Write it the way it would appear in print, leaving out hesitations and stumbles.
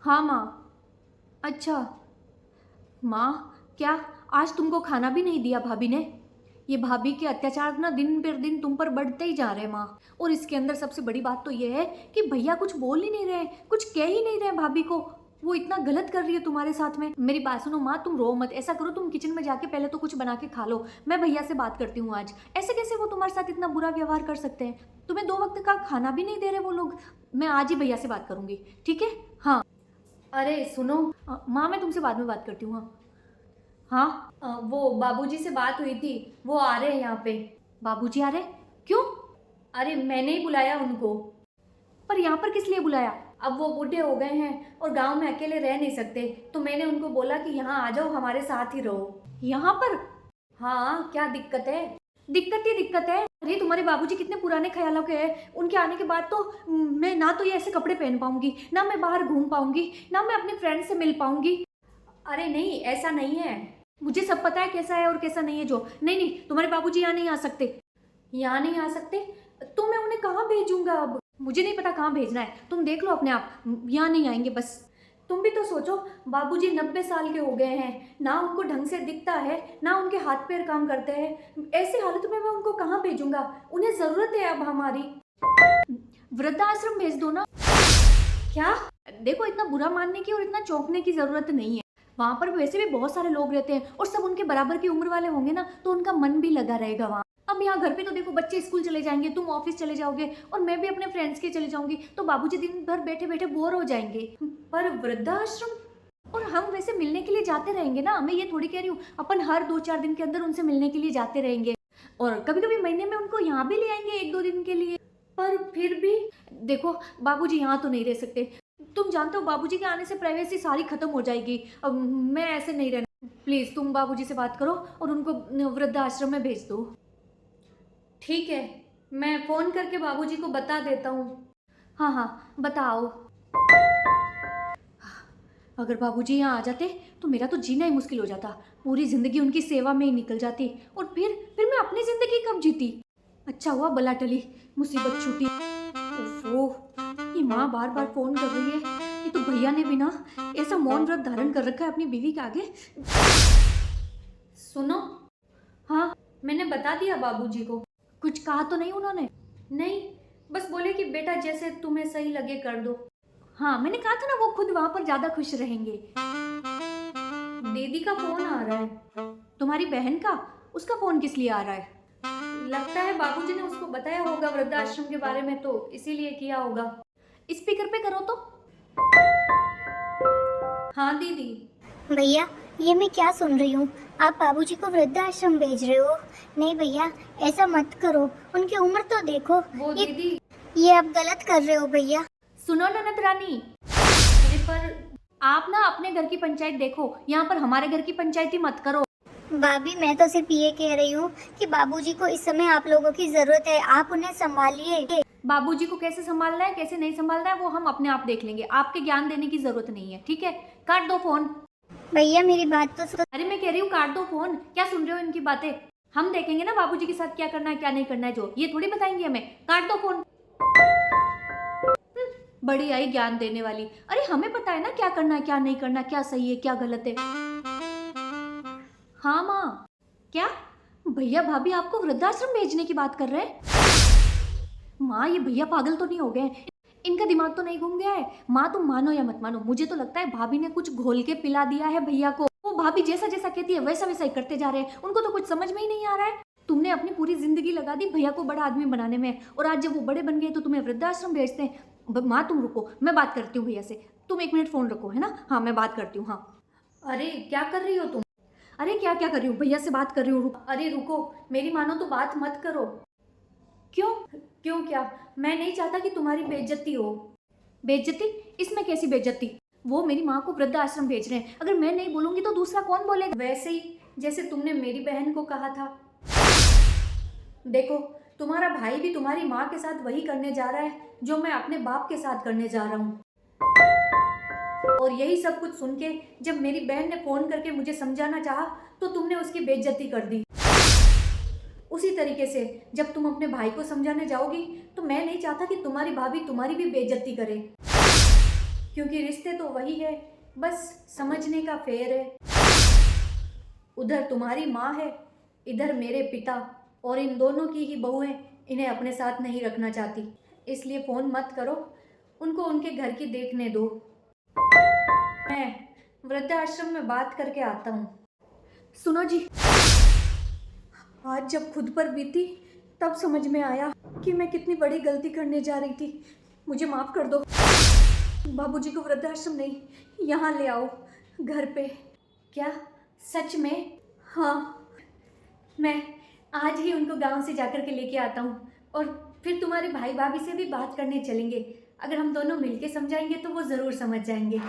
हाँ माँ। अच्छा माँ, क्या आज तुमको खाना भी नहीं दिया भाभी ने? ये भाभी के अत्याचार ना दिन पर दिन तुम पर बढ़ते ही जा रहे हैं माँ। और इसके अंदर सबसे बड़ी बात तो ये है कि भैया कुछ बोल ही नहीं रहे, कुछ कह ही नहीं रहे भाभी को। वो इतना गलत कर रही है तुम्हारे साथ में। मेरी बात सुनो माँ, तुम रो मत। ऐसा करो, तुम किचन में जाके पहले तो कुछ बना के खा लो। मैं भैया से बात करती हूँ आज। ऐसे कैसे वो तुम्हारे साथ इतना बुरा व्यवहार कर सकते हैं? तुम्हें 2 वक्त का खाना भी नहीं दे रहे वो लोग। मैं आज ही भैया से बात करूंगी, ठीक है? हाँ। अरे सुनो माँ, मैं तुमसे बाद में बात करती हूँ। हाँ हाँ। वो बाबूजी से बात हुई थी, वो आ रहे हैं यहाँ पे। बाबूजी आ रहे? क्यों? अरे मैंने ही बुलाया उनको। पर यहाँ पर किस लिए बुलाया? अब वो बूढ़े हो गए हैं और गांव में अकेले रह नहीं सकते, तो मैंने उनको बोला कि यहाँ आ जाओ, हमारे साथ ही रहो। यहाँ पर? हाँ, क्या दिक्कत है? दिक्कत ही दिक्कत है। अरे तुम्हारे बाबूजी कितने पुराने ख्यालों के हैं। उनके आने के बाद तो मैं ना तो ये ऐसे कपड़े पहन पाऊंगी, ना मैं बाहर घूम पाऊंगी, ना मैं अपने फ्रेंड से मिल पाऊंगी। अरे नहीं, ऐसा नहीं है। मुझे सब पता है कैसा है और कैसा नहीं है जो। नहीं नहीं, तुम्हारे बाबूजी यहाँ नहीं आ सकते। यहाँ नहीं आ सकते? तो मैं उन्हें कहाँ भेजूंगा अब? मुझे नहीं पता कहाँ भेजना है, तुम देख लो अपने आप। यहाँ नहीं आएंगे बस। तुम भी तो सोचो, बाबूजी 90 साल के हो गए हैं, ना उनको ढंग से दिखता है, ना उनके हाथ पैर काम करते हैं। ऐसी हालत में मैं उनको कहाँ भेजूंगा? उन्हें जरूरत है अब हमारी। वृद्धाश्रम भेज दो ना। क्या? देखो, इतना बुरा मानने की और इतना चौंकने की जरूरत नहीं है। वहां पर वैसे भी बहुत सारे लोग रहते हैं और सब उनके बराबर की उम्र वाले होंगे ना, तो उनका मन भी लगा रहेगा वहाँ। अब यहाँ घर पे तो देखो, बच्चे स्कूल चले जाएंगे, तुम ऑफिस चले जाओगे और मैं भी अपने फ्रेंड्स के चले जाऊंगी, तो बाबूजी दिन भर बैठे बैठे बोर हो जाएंगे। पर वृद्धाश्रम? और हम वैसे मिलने के लिए जाते रहेंगे ना, मैं ये थोड़ी कह रही हूँ अपन हर 2-4 दिन के अंदर उनसे मिलने के लिए जाते रहेंगे, और कभी कभी महीने में उनको यहाँ भी ले आएंगे 1-2 दिन के लिए। पर फिर भी देखो, बाबूजी यहाँ तो नहीं रह सकते। तुम जानते हो, बाबूजी के आने से प्राइवेसी सारी खत्म हो जाएगी। अब मैं ऐसे नहीं रहना। प्लीज तुम बाबूजी से बात करो और उनको वृद्धाश्रम में भेज दो। ठीक है, मैं फोन करके बाबूजी को बता देता हूँ। हाँ हाँ, बताओ। अगर बाबूजी यहाँ आ जाते तो मेरा तो जीना ही मुश्किल हो जाता। पूरी जिंदगी उनकी सेवा में ही निकल जाती, और फिर मैं अपनी जिंदगी कब जीती। अच्छा हुआ बला टली, मुसीबत छूटी। ओफो, ये माँ बार बार फोन कर रही है। ये तो भैया ने भी ना ऐसा मौन व्रत धारण कर रखा है अपनी बीवी के आगे। सुनो। हाँ, मैंने बता दिया बाबूजी को। कुछ कहा तो नहीं उन्होंने? नहीं, बस बोले कि बेटा जैसे तुम्हें सही लगे कर दो। हाँ, मैंने कहा था ना, वो खुद वहां पर ज्यादा खुश रहेंगे। दीदी का फोन आ रहा है। तुम्हारी बहन का? उसका फोन किस लिए आ रहा है? लगता है बाबूजी ने उसको बताया होगा वृद्धाश्रम के बारे में, तो इसीलिए किया होगा। स्पीकर पे करो तो। हाँ दीदी। भैया, ये मैं क्या सुन रही हूँ? आप बाबूजी को वृद्धाश्रम भेज रहे हो? नहीं भैया, ऐसा मत करो। उनकी उम्र तो देखो। वो दीदी, ये आप गलत कर रहे हो भैया। सुनो ननद रानी, अरे पर आप ना अपने घर की पंचायत देखो, यहाँ पर हमारे घर की पंचायती मत करो। भाभी, मैं तो सिर्फ ये कह रही हूँ कि बाबूजी को इस समय आप लोगों की जरूरत है, आप उन्हें संभालिए। बाबूजी को कैसे संभालना है, कैसे नहीं संभालना है, वो हम अपने आप देख लेंगे। आपके ज्ञान देने की जरूरत नहीं है, ठीक है? काट दो फोन। भैया मेरी बात तो सुनो। अरे मैं कह रही हूँ काट दो फोन। क्या सुन रहे हो इनकी बातें? हम देखेंगे ना बाबूजी के साथ क्या करना है क्या नहीं करना है, जो ये थोड़ी बताएंगे हमें। काट दो फोन। बड़ी आई ज्ञान देने वाली। अरे हमें पता है ना क्या करना है क्या नहीं करना, क्या सही है क्या गलत है। हाँ माँ। क्या? भैया भाभी आपको वृद्धाश्रम भेजने की बात कर रहे हैं? माँ, ये भैया पागल तो नहीं हो गए? इनका दिमाग तो नहीं घूम गया है? माँ, तुम मानो या मत मानो, मुझे तो लगता है भाभी ने कुछ घोल के पिला दिया है भैया को। वो भाभी जैसा जैसा कहती है वैसा वैसा ही करते जा रहे हैं। उनको तो कुछ समझ में ही नहीं आ रहा है। तुमने अपनी पूरी जिंदगी लगा दी भैया को बड़ा आदमी बनाने में, और आज जब वो बड़े बन गए तो तुम्हें वृद्धाश्रम भेजते हैं। माँ तुम रुको, मैं बात करती हूँ भैया से। तुम 1 मिनट फोन रखो, है ना? हाँ, मैं बात करती हूँ। हाँ। अरे क्या कर रही हो तुम? अरे क्या क्या कर रही हूँ, भैया से बात कर रही हूँ। अरे रुको, मेरी मानो तो बात मत करो। क्यों? क्यों क्या? मैं नहीं चाहता कि तुम्हारी बेइज्जती हो। बेइज्जती? इसमें कैसी बेइज्जती? वो मेरी माँ को वृद्धाश्रम भेज रहे हैं, अगर मैं नहीं बोलूंगी तो दूसरा कौन बोलेगा? वैसे ही जैसे तुमने मेरी बहन को कहा था। देखो, तुम्हारा भाई भी तुम्हारी माँ के साथ वही करने जा रहा है जो मैं अपने बाप के साथ करने जा रहा हूँ। और यही सब कुछ सुन के जब मेरी बहन ने फोन करके मुझे समझाना चाहा, तो तुमने उसकी बेइज्जती कर दी। उसी तरीके से जब तुम अपने भाई को समझाने जाओगी, तो मैं नहीं चाहता कि तुम्हारी भाभी तुम्हारी भी बेइज्जती करे। क्योंकि रिश्ते तो वही है, बस समझने का फेर है। उधर तुम्हारी माँ है, इधर मेरे पिता, और इन दोनों की ही बहुएं इन्हें अपने साथ नहीं रखना चाहती। इसलिए फ़ोन मत करो, उनको उनके घर की देखने दो। मैं वृद्धाश्रम में बात करके आता हूँ। सुनो जी, आज जब खुद पर बीती तब समझ में आया कि मैं कितनी बड़ी गलती करने जा रही थी। मुझे माफ़ कर दो। बाबूजी को वृद्धाश्रम नहीं, यहाँ ले आओ, घर पे। क्या सच में? हाँ, मैं आज ही उनको गांव से जाकर के लेके आता हूँ, और फिर तुम्हारे भाई भाभी से भी बात करने चलेंगे। अगर हम दोनों मिलके समझाएंगे तो वो ज़रूर समझ जाएंगे।